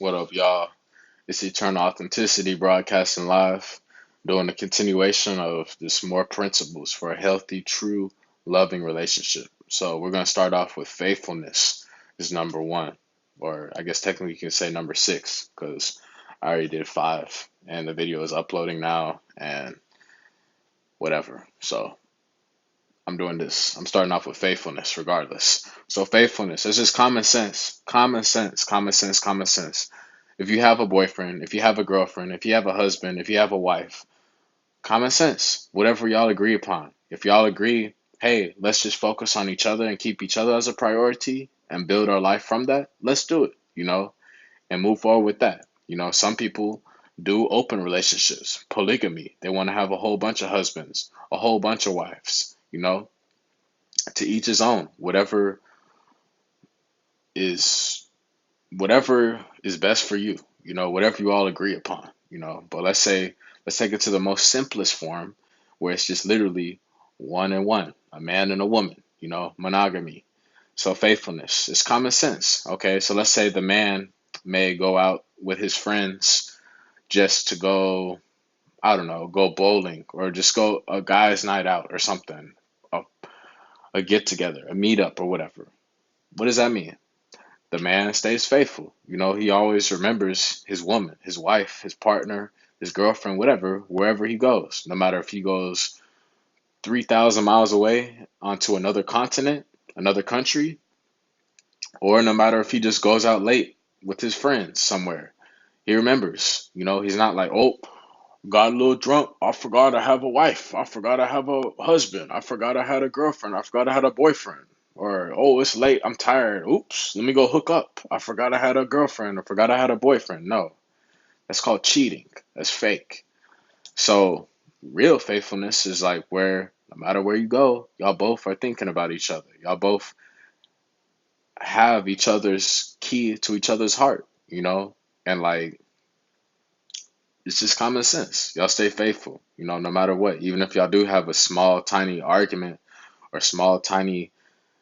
What up, y'all? It's Eternal Authenticity broadcasting live, doing a continuation of just more principles for a healthy, true, loving relationship. So we're going to start off with faithfulness is number one, or I guess technically you can say number six, because I already did five, and the video is uploading now, and whatever. So I'm doing this. I'm starting off with faithfulness regardless. So faithfulness, it's just common sense, common sense, common sense, common sense. If you have a boyfriend, if you have a girlfriend, if you have a husband, if you have a wife, common sense, whatever y'all agree upon. If y'all agree, hey, let's just focus on each other and keep each other as a priority and build our life from that, let's do it, and move forward with that. Some people do open relationships, polygamy. They want to have a whole bunch of husbands, a whole bunch of wives, to each his own. Is whatever is best for you, whatever you all agree upon, But let's take it to the most simplest form where it's just literally one and one, a man and a woman, monogamy. So faithfulness is common sense. Okay, so let's say the man may go out with his friends just to go, I don't know, go bowling or just go a guy's night out or something, a, a get together, a meetup or whatever. What does that mean? The man stays faithful. He always remembers his woman, his wife, his partner, his girlfriend, whatever, wherever he goes. No matter if he goes 3,000 miles away onto another continent, another country, or no matter if he just goes out late with his friends somewhere. He remembers. He's not like, oh, got a little drunk. I forgot I have a wife. I forgot I have a husband. I forgot I had a girlfriend. I forgot I had a boyfriend. Or, oh, it's late. I'm tired. Oops, let me go hook up. I forgot I had a girlfriend. I forgot I had a boyfriend. No, that's called cheating. That's fake. So, real faithfulness is like where no matter where you go, y'all both are thinking about each other. Y'all both have each other's key to each other's heart, And like, it's just common sense. Y'all stay faithful, no matter what. Even if y'all do have a small, tiny argument or small, tiny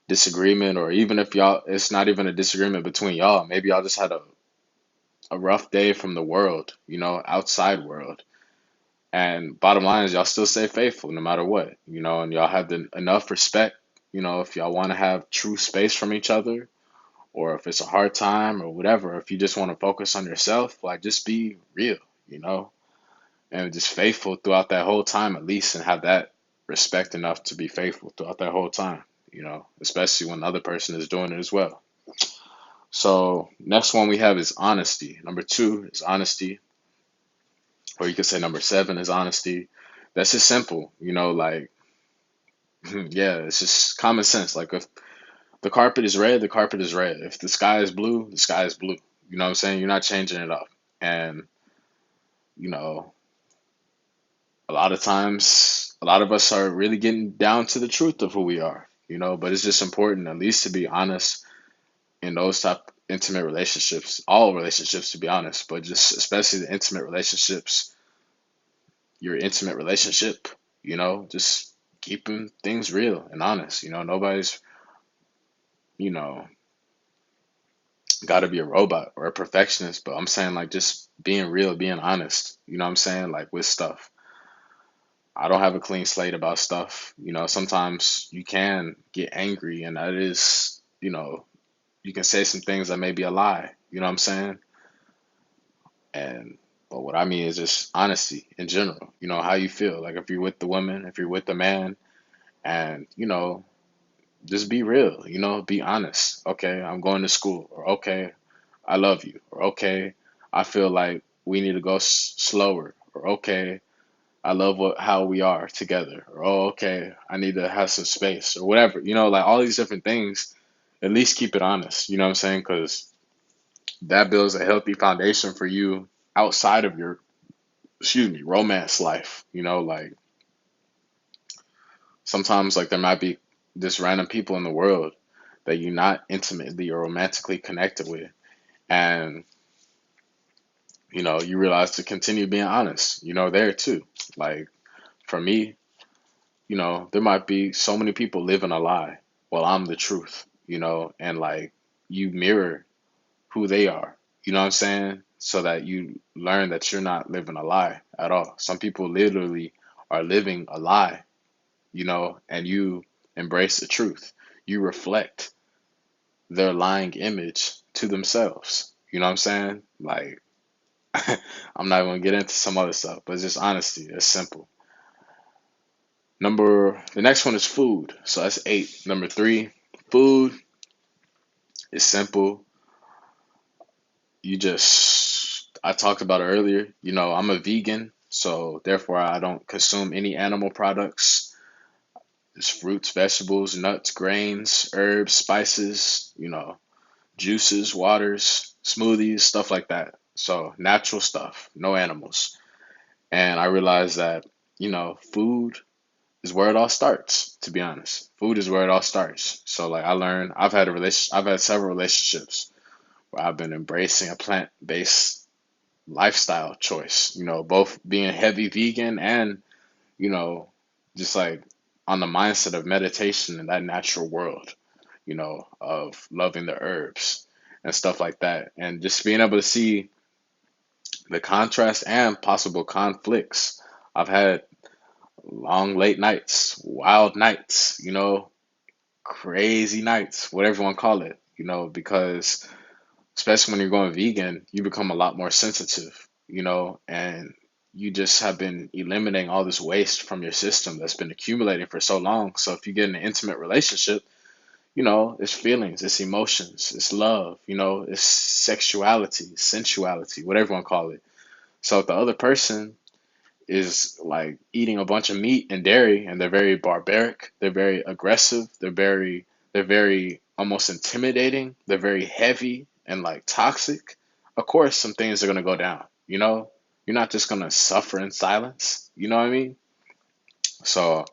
disagreement, or even if y'all, it's not even a disagreement between y'all. Maybe y'all just had a rough day from the world, outside world. And bottom line is y'all still stay faithful no matter what, and y'all have enough respect, if y'all want to have true space from each other, or if it's a hard time or whatever, if you just want to focus on yourself, like just be real, you know, and just faithful throughout that whole time at least, and have that respect enough to be faithful throughout that whole time, especially when the other person is doing it as well. So next one we have is honesty. Number two is honesty, or you could say number seven is honesty. That's just simple, like yeah, it's just common sense. Like if the carpet is red, the carpet is red. If the sky is blue, the sky is blue. You know what I'm saying? You're not changing it up. And, you know, a lot of times, a lot of us are really getting down to the truth of who we are, but it's just important at least to be honest in those type intimate relationships, all relationships to be honest, but just especially the intimate relationships, your intimate relationship, just keeping things real and honest. Nobody's, you know, got to be a robot or a perfectionist, but I'm saying like just being real, being honest, you know what I'm saying? Like with stuff. I don't have a clean slate about stuff. Sometimes you can get angry and that is, you can say some things that may be a lie, you know what I'm saying? And but what I mean is just honesty in general, how you feel. Like if you're with the woman, if you're with the man, and just be real, be honest. Okay, I'm going to school, or okay, I love you, or okay, I feel like we need to go slower, or okay, I love how we are together, or oh, okay, I need to have some space, or whatever, like all these different things. At least keep it honest, you know what I'm saying? Because that builds a healthy foundation for you outside of your, excuse me, romance life. Like sometimes, like there might be just random people in the world that you're not intimately or romantically connected with, and you realize to continue being honest, there too. Like for me, there might be so many people living a lie while I'm the truth, and like you mirror who they are, You know what I'm saying? So that you learn that you're not living a lie at all. Some people literally are living a lie, and you embrace the truth. You reflect their lying image to themselves. You know what I'm saying? Like, I'm not going to get into some other stuff, but it's just honesty. It's simple. The next one is food. So that's eight. Number three, food is simple. I talked about it earlier. I'm a vegan, so therefore I don't consume any animal products. It's fruits, vegetables, nuts, grains, herbs, spices, juices, waters, smoothies, stuff like that. So natural stuff, no animals. And I realized that, food is where it all starts, to be honest. Food is where it all starts. So like I've had several relationships where I've been embracing a plant-based lifestyle choice, both being heavy vegan and, you know, just like on the mindset of meditation in that natural world, of loving the herbs and stuff like that. And just being able to see the contrast and possible conflicts. I've had long late nights, wild nights, crazy nights, whatever you want to call it, because especially when you're going vegan, you become a lot more sensitive, and you just have been eliminating all this waste from your system that's been accumulating for so long. So if you get in an intimate relationship, it's feelings, it's emotions, it's love, it's sexuality, sensuality, whatever you want to call it. So if the other person is like eating a bunch of meat and dairy and they're very barbaric, they're very aggressive, they're very almost intimidating, they're very heavy and like toxic, of course some things are going to go down, you're not just going to suffer in silence, you know what I mean? So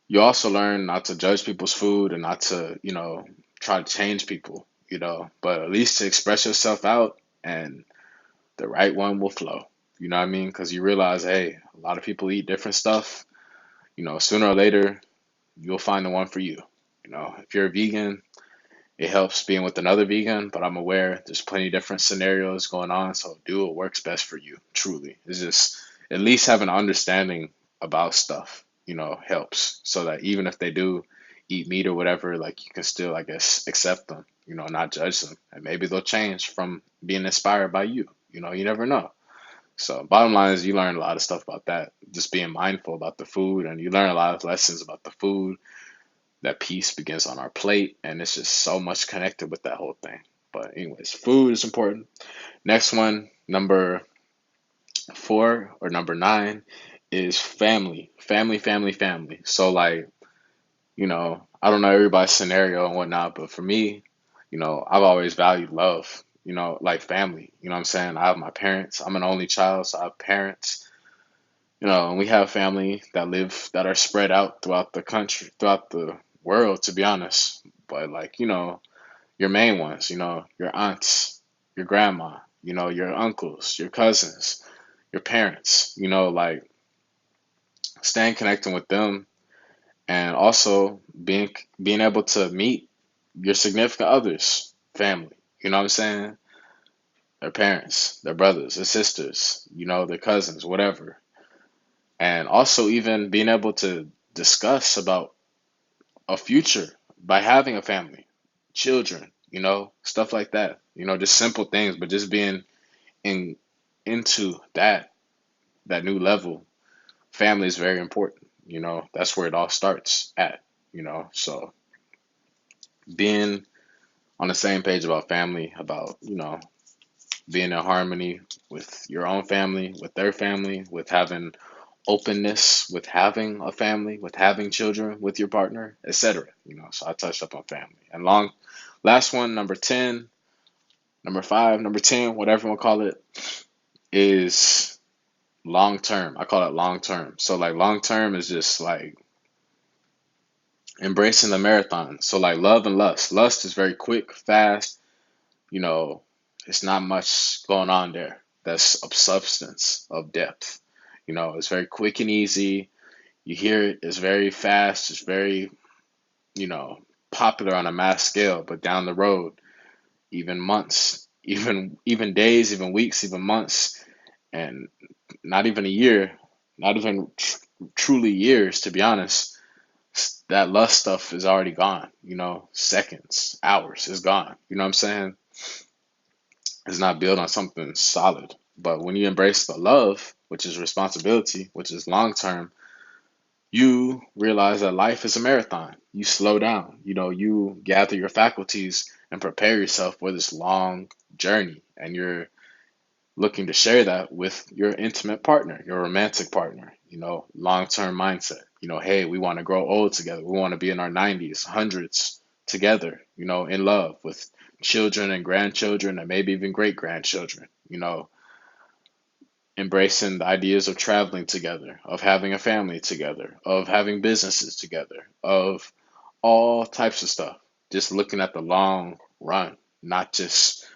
you also learn not to judge people's food and not to, try to change people, but at least to express yourself out, and the right one will flow. You know what I mean? Because you realize, hey, a lot of people eat different stuff. Sooner or later, you'll find the one for you. If you're a vegan, it helps being with another vegan, but I'm aware there's plenty of different scenarios going on. So do what works best for you, truly. It's just at least have an understanding about stuff, helps. So that even if they do eat meat or whatever, like you can still, I guess, accept them, not judge them. And maybe they'll change from being inspired by you. You never know. So bottom line is you learn a lot of stuff about that, just being mindful about the food, and you learn a lot of lessons about the food. That peace begins on our plate, and it's just so much connected with that whole thing. But anyways, food is important. Next one, number four or number nine, is family. Family, family, family. So like, I don't know everybody's scenario and whatnot, but for me, I've always valued love, like family. You know what I'm saying? I have my parents. I'm an only child, so I have parents, and we have family that are spread out throughout the country, throughout the world, to be honest. But like, your main ones, your aunts, your grandma, your uncles, your cousins, your parents, like staying connected with them, and also being able to meet your significant others, family. You know what I'm saying? Their parents, their brothers, their sisters, their cousins, whatever. And also even being able to discuss about a future by having a family, children, stuff like that. Just simple things, but just being in into that new level. Family is very important. That's where it all starts at. So being on the same page about family, about being in harmony with your own family, with their family, with having openness, with having a family, with having children, with your partner, etc. So I touched up on family. And last one, number 10, number 5, number 10, whatever you want to call it, is long term. I call it long term. So like long term is just like embracing the marathon. So like love and lust. Lust is very quick, fast, you know, it's not much going on there. That's of substance, of depth. It's very quick and easy. You hear it, it's very fast, it's very, you know, popular on a mass scale, but down the road, even months, even days, even weeks, even months, and not even a year, not even truly years, to be honest. That lust stuff is already gone. Seconds, hours is gone. You know what I'm saying? It's not built on something solid. But when you embrace the love, which is responsibility, which is long term, you realize that life is a marathon. You slow down, you gather your faculties and prepare yourself for this long journey. And you're looking to share that with your intimate partner, your romantic partner, long term mindset. Hey, we want to grow old together. We want to be in our 90s, hundreds together, in love with children and grandchildren and maybe even great grandchildren, embracing the ideas of traveling together, of having a family together, of having businesses together, of all types of stuff. Just looking at the long run, not just,